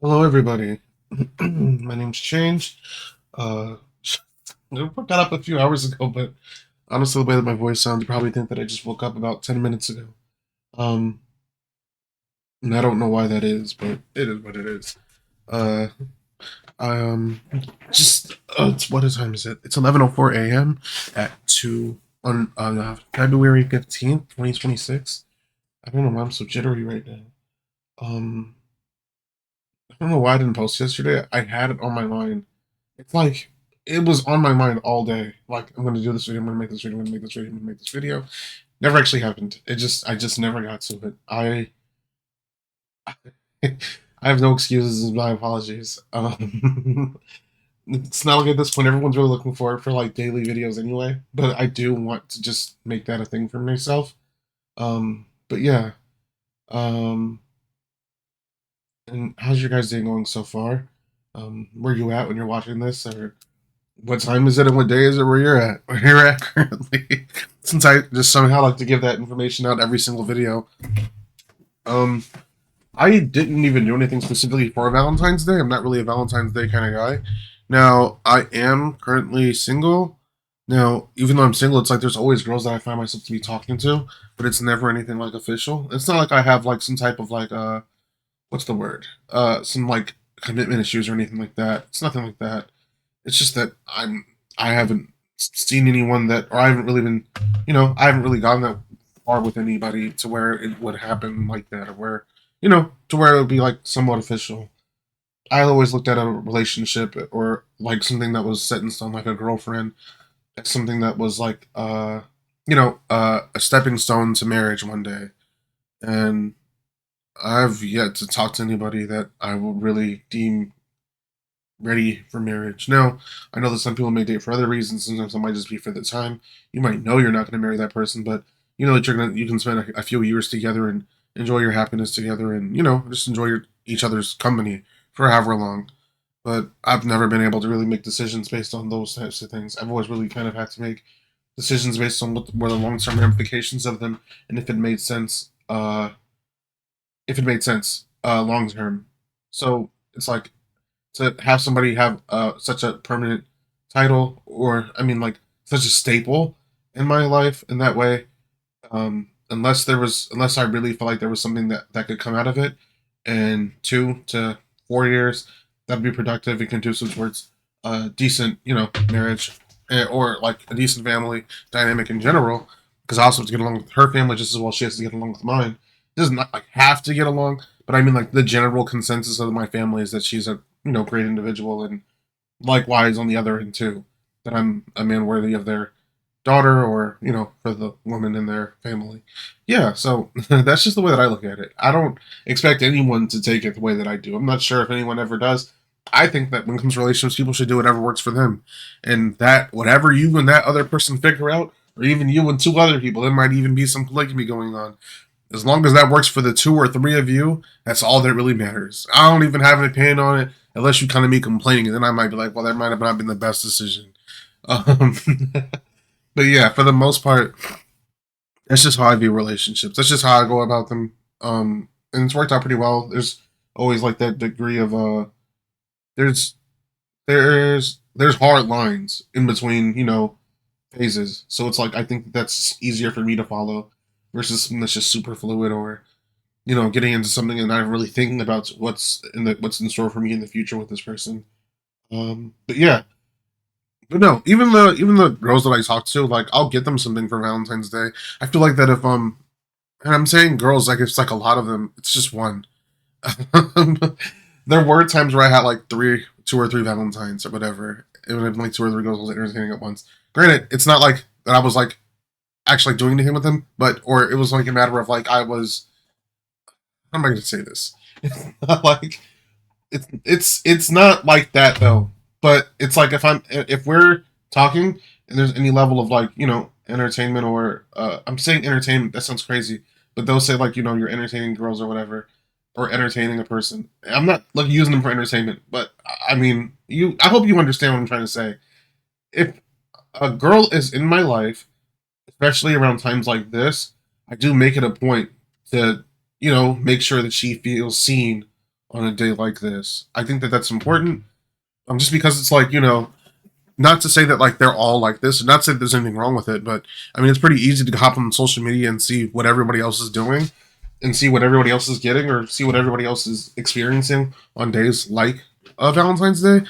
Hello, everybody. My name's Change. Uh, I got up a few hours ago, but honestly, the way that my voice sounds, you probably think that I just woke up about 10 minutes ago. Um, and I don't know why that is, but it is what it is. Uh, I, just, what time is it? It's 11:04 a.m. at 2 on February 15th, 2026. I don't know why I'm so jittery right now. Um, I don't know why I didn't post yesterday. I had it on my mind. It's like it was on my mind all day. Like I'm gonna do this video. I'm gonna make this video. I'm gonna make this video. I'm gonna make this video. Never actually happened. I just never got to it. I have no excuses. And my apologies. It's not like at this point everyone's really looking forward for like daily videos anyway. But I do want to just make that a thing for myself. But yeah. Um, and how's your guys' day going so far? Where you at when you're watching this, or what time is it and what day is it where you're at? Where you're at currently? Since I just somehow like to give that information out every single video. Um, I didn't even do anything specifically for Valentine's Day. I'm not really a Valentine's Day kind of guy. Now, I am currently single. Now, even though I'm single, it's like there's always girls that I find myself to be talking to, but it's never anything like official. It's not like I have like some type of like what's the word? Some like commitment issues or anything like that. It's nothing like that. It's just that I haven't seen anyone that, or I haven't really been, I haven't really gone that far with anybody to where it would happen like that, or where, to where it would be like somewhat official. I always looked at a relationship or like something that was set in stone, like a girlfriend, as something that was like, a stepping stone to marriage one day. And I've yet to talk to anybody that I will really deem ready for marriage. Now, I know that some people may date for other reasons. Sometimes it might just be for the time. You might know you're not going to marry that person, but you know that you can spend a few years together and enjoy your happiness together, and just enjoy each other's company for however long. But I've never been able to really make decisions based on those types of things. I've always really kind of had to make decisions based on what were the long term ramifications of them, and if it made sense. Long term. So it's like to have somebody have such a permanent title, or I mean like such a staple in my life in that way. Unless I really felt like there was something that could come out of it, and 2 to 4 years that'd be productive and conducive towards a decent marriage, or like a decent family dynamic in general. Because I also have to get along with her family just as well. She has to get along with mine. It doesn't like have to get along, but I mean like the general consensus of my family is that she's a great individual, and likewise on the other end too, that I'm a man worthy of their daughter, or for the woman in their family. Yeah, so that's just the way that I look at it. I don't expect anyone to take it the way that I do. I'm not sure if anyone ever does. I think that when it comes to relationships, people should do whatever works for them, and that whatever you and that other person figure out, or even you and 2 other people, there might even be some polygamy going on. As long as that works for the 2 or 3 of you, that's all that really matters. I don't even have an opinion on it unless you kind of me complaining, and then I might be like, well, that might have not been the best decision. Um, but yeah, for the most part, that's just how I view relationships. That's just how I go about them. And it's worked out pretty well. There's always like that degree of there's there's hard lines in between phases. So it's like I think that's easier for me to follow versus something that's just super fluid, or getting into something and not really thinking about what's in store for me in the future with this person. But yeah, but no, even the girls that I talk to, like I'll get them something for Valentine's Day. I feel like that if and I'm saying girls, like it's like a lot of them, it's just one. There were times where I had like 2 or 3 Valentines or whatever. It would have been like 2 or 3 girls I was entertaining at once. Granted, it's not like that I was like actually doing anything with them, but or it was like a matter of like I was. How am I going to say this? It's not like it's not like that though. But it's like if we're talking and there's any level of like entertainment, or I'm saying entertainment, that sounds crazy, but they'll say like you're entertaining girls or whatever, or entertaining a person. I'm not like using them for entertainment, but I mean I hope you understand what I'm trying to say. If a girl is in my life, especially around times like this, I do make it a point to make sure that she feels seen on a day like this. I think that that's important. Just because it's like, not to say that like they're all like this, and not to say that there's anything wrong with it, but I mean it's pretty easy to hop on social media and see what everybody else is doing, and see what everybody else is getting, or see what everybody else is experiencing on days like Valentine's Day.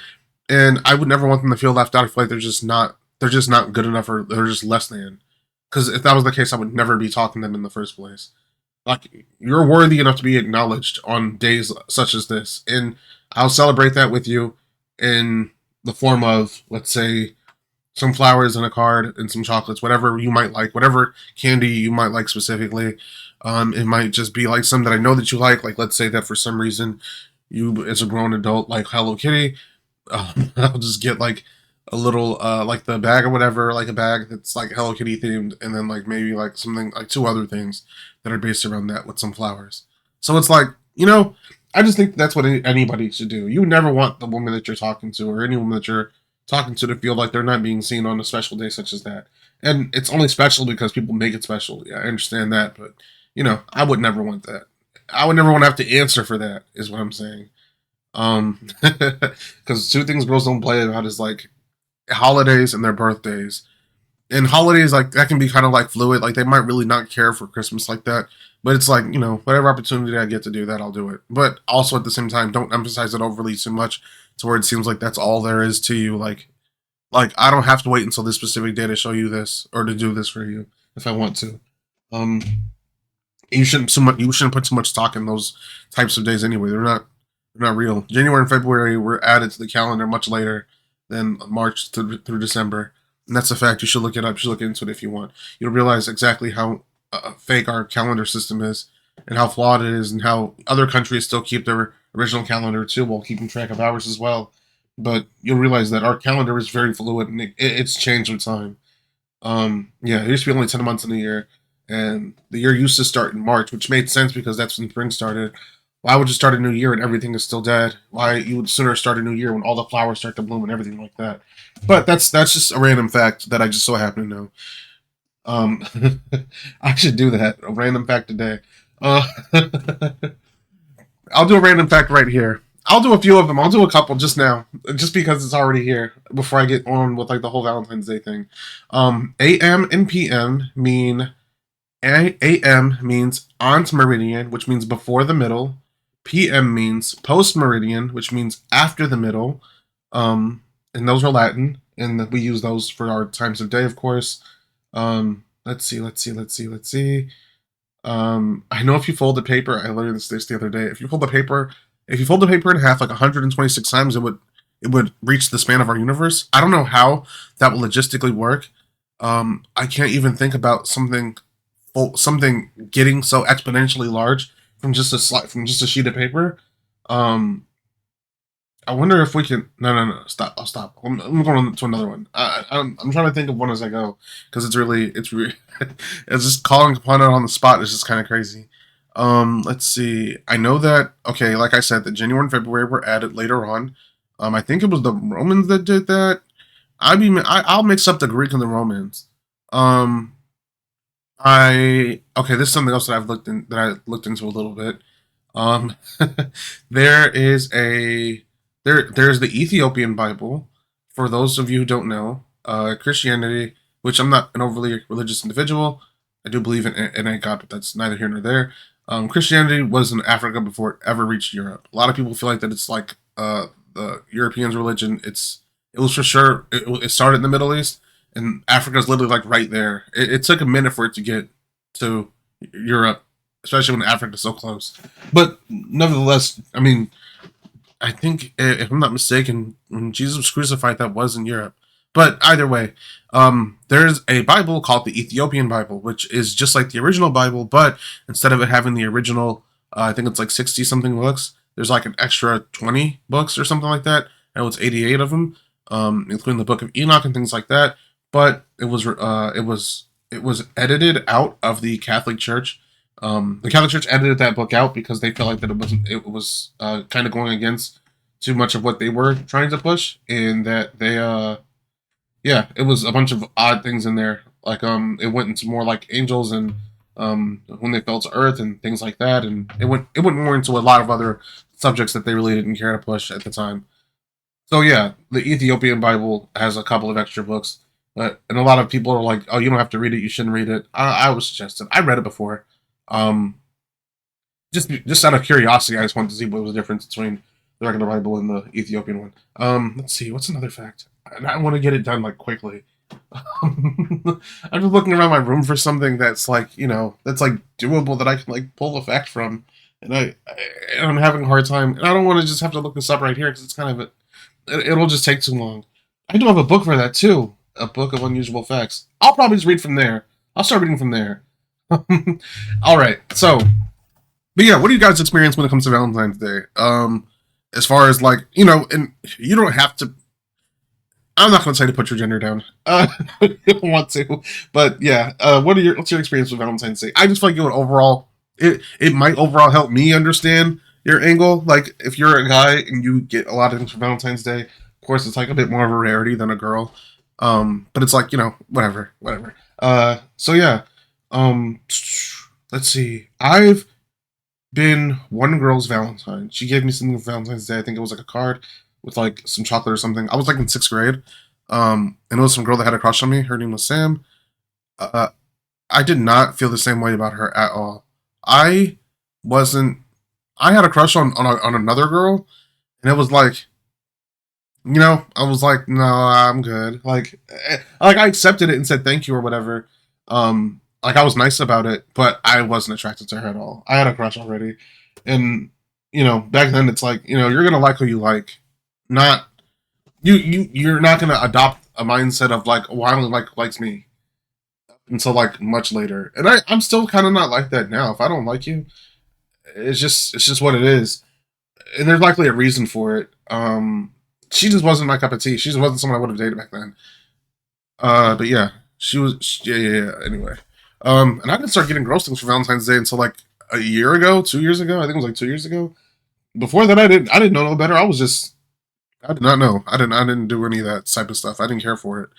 And I would never want them to feel left out. I feel like they're just not good enough, or they're just less than. Because if that was the case, I would never be talking to them in the first place. Like, you're worthy enough to be acknowledged on days such as this, and I'll celebrate that with you in the form of, let's say, some flowers and a card and some chocolates, whatever you might like, whatever candy you might like specifically. It might just be like some that I know that you like. Like, let's say that for some reason you, as a grown adult, like Hello Kitty. I'll just get like a little, like the bag or whatever, like a bag that's like Hello Kitty themed, and then like maybe like something like two other things that are based around that with some flowers. So it's like, I just think that's what anybody should do. You never want the woman that you're talking to, or any woman that you're talking to feel like they're not being seen on a special day such as that. And it's only special because people make it special. Yeah, I understand that, but I would never want that. I would never want to have to answer for that, is what I'm saying. Because two things girls don't play about is like holidays and their birthdays. And holidays, like, that can be kind of like fluid. Like, they might really not care for Christmas like that, but it's like, whatever opportunity I get to do that, I'll do it. But also at the same time, don't emphasize it overly too much to where it seems like that's all there is to you. Like I don't have to wait until this specific day to show you this or to do this for you if I want to. Um, you shouldn't put too much stock in those types of days anyway. They're not real. January and February were added to the calendar much later than March through December, and that's a fact. You should look it up. You should look into it if you want. You'll realize exactly how fake our calendar system is, and how flawed it is, and how other countries still keep their original calendar too, while keeping track of ours as well. But you'll realize that our calendar is very fluid, and it's changed with time. Yeah, it used to be only 10 months in a year, and the year used to start in March, which made sense because that's when spring started. Why would you start a new year and everything is still dead? Why you would sooner start a new year when all the flowers start to bloom and everything like that? But that's just a random fact that I just so happen to know. Um, I should do that. A random fact today. Uh, I'll do a random fact right here. I'll do a few of them. I'll do a couple just now, just because it's already here. Before I get on with like the whole Valentine's Day thing, AM and PM mean AM means ante meridian, which means before the middle. PM means post meridian, which means after the middle. And those are Latin, and we use those for our times of day, of course. Let's see. I know if you fold the paper, I learned this the other day. If you fold the paper in half like 126 times, it would reach the span of our universe. I don't know how that will logistically work. I can't even think about something getting so exponentially large from just a sheet of paper. Um, I wonder if we can. No, no, no. Stop. I'll stop. I'm going on to another one. I'm trying to think of one as I go because it's really it's just calling upon it on the spot is just kind of crazy. Let's see. I know that. Okay, like I said, the January and February were added later on. I think it was the Romans that did that. I'll mix up the Greek and the Romans. Um, I okay. This is something else that I looked into a little bit. Um, there is a there's the Ethiopian Bible. For those of you who don't know, Christianity, which I'm not an overly religious individual, I do believe in a God, but that's neither here nor there. Christianity was in Africa before it ever reached Europe. A lot of people feel like that it's like the Europeans' religion. It was for sure. It started in the Middle East, and Africa's literally like right there. It took a minute for it to get to Europe, especially when Africa's so close. But nevertheless, I mean, I think if I'm not mistaken, when Jesus was crucified, that was in Europe. But either way, there's a Bible called the Ethiopian Bible, which is just like the original Bible, but instead of it having the original, I think it's like 60 something books. There's like an extra 20 books or something like that. I know it's 88 of them, including the Book of Enoch and things like that. But it was edited out of the Catholic Church. The Catholic Church edited that book out because they felt like that it was kind of going against too much of what they were trying to push, and that they yeah, it was a bunch of odd things in there. Like it went into more like angels and when they fell to earth and things like that, and it went more into a lot of other subjects that they really didn't care to push at the time. So yeah, the Ethiopian Bible has a couple of extra books, and a lot of people are like, "Oh, you don't have to read it. You shouldn't read it." I was suggested. I read it before, um, just out of curiosity. I just wanted to see what was the difference between the regular Bible and the Ethiopian one. Let's see. What's another fact? And I want to get it done like quickly. I'm just looking around my room for something that's like that's like doable that I can like pull a fact from, and I'm having a hard time, and I don't want to just have to look this up right here because it's kind of it'll just take too long. I do have a book for that too, a book of unusual facts. I'll probably just read from there. I'll start reading from there. All right, so but yeah, what do you guys experience when it comes to Valentine's Day? As far as like and you don't have to. I'm not going to say to put your gender down. I don't want to, but yeah. What's your experience with Valentine's Day? I just feel like it would overall, it might overall help me understand your angle. Like if you're a guy and you get a lot of things for Valentine's Day, of course it's like a bit more of a rarity than a girl. But it's like whatever. So yeah. Um, let's see. I've been one girl's Valentine. She gave me something for Valentine's Day. I think it was like a card with like some chocolate or something. I was like in sixth grade. And it was some girl that had a crush on me. Her name was Sam. Uh, I did not feel the same way about her at all. I wasn't. I had a crush on another girl, and it was like I was like, no, I'm good. Like I accepted it and said thank you or whatever. Like I was nice about it, but I wasn't attracted to her at all. I had a crush already, and back then it's like you're gonna like who you like, not you're not gonna adopt a mindset of like, oh, I only likes me until like much later. And I'm still kind of not like that now. If I don't like you, it's just what it is, and there's likely a reason for it. She just wasn't my cup of tea. She just wasn't someone I would have dated back then. But yeah, she was. Yeah. Anyway, and I didn't start getting gross things for Valentine's Day until like a year ago, 2 years ago. I think it was like 2 years ago. Before that, I didn't know no better. I did not know. I didn't do any of that type of stuff. I didn't care for it.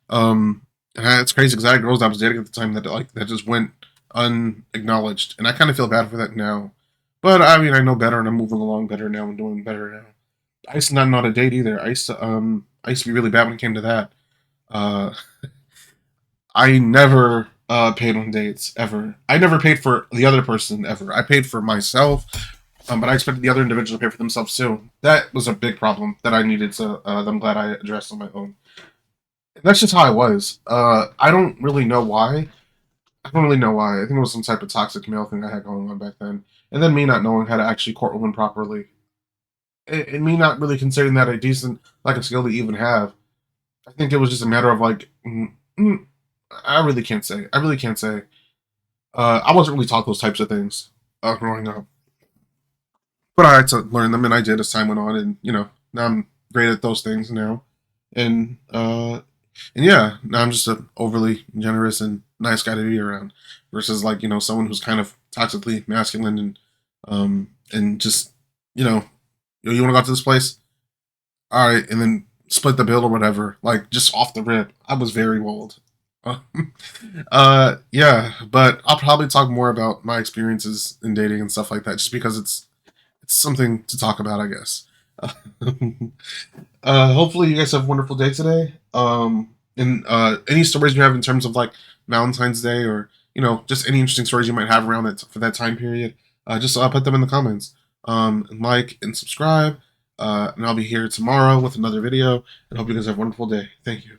And it's crazy because I had girls I was dating at the time that just went unacknowledged, and I kind of feel bad for that now. But I mean, I know better, and I'm moving along better now and doing better now. I used to not know how to date either. I used to be really bad when it came to that. Uh, I never paid on dates ever. I never paid for the other person ever. I paid for myself, but I expected the other individual to pay for themselves too. That was a big problem that I needed to. That I'm glad I addressed on my own. That's just how I was. I don't really know why. I don't really know why. I think it was some type of toxic male thing I had going on back then, and then me not knowing how to actually court women properly, and me not really considering that a decent like a skill to even have. I think it was just a matter of like, I really can't say. I really can't say. I wasn't really taught those types of things growing up, but I had to learn them, and I did as time went on, and now I'm great at those things now, and and yeah, now I'm just an overly generous and nice guy to be around, versus like someone who's kind of toxically masculine and just you know you want to go to this place, all right, and then split the bill or whatever, like just off the rip. I was very bold. Yeah, but I'll probably talk more about my experiences in dating and stuff like that, just because it's something to talk about, I guess. Hopefully you guys have a wonderful day today. And any stories you have in terms of like Valentine's Day, or just any interesting stories you might have around that for that time period, just put them in the comments. And like and subscribe. And I'll be here tomorrow with another video. And hope you guys have a wonderful day. Thank you.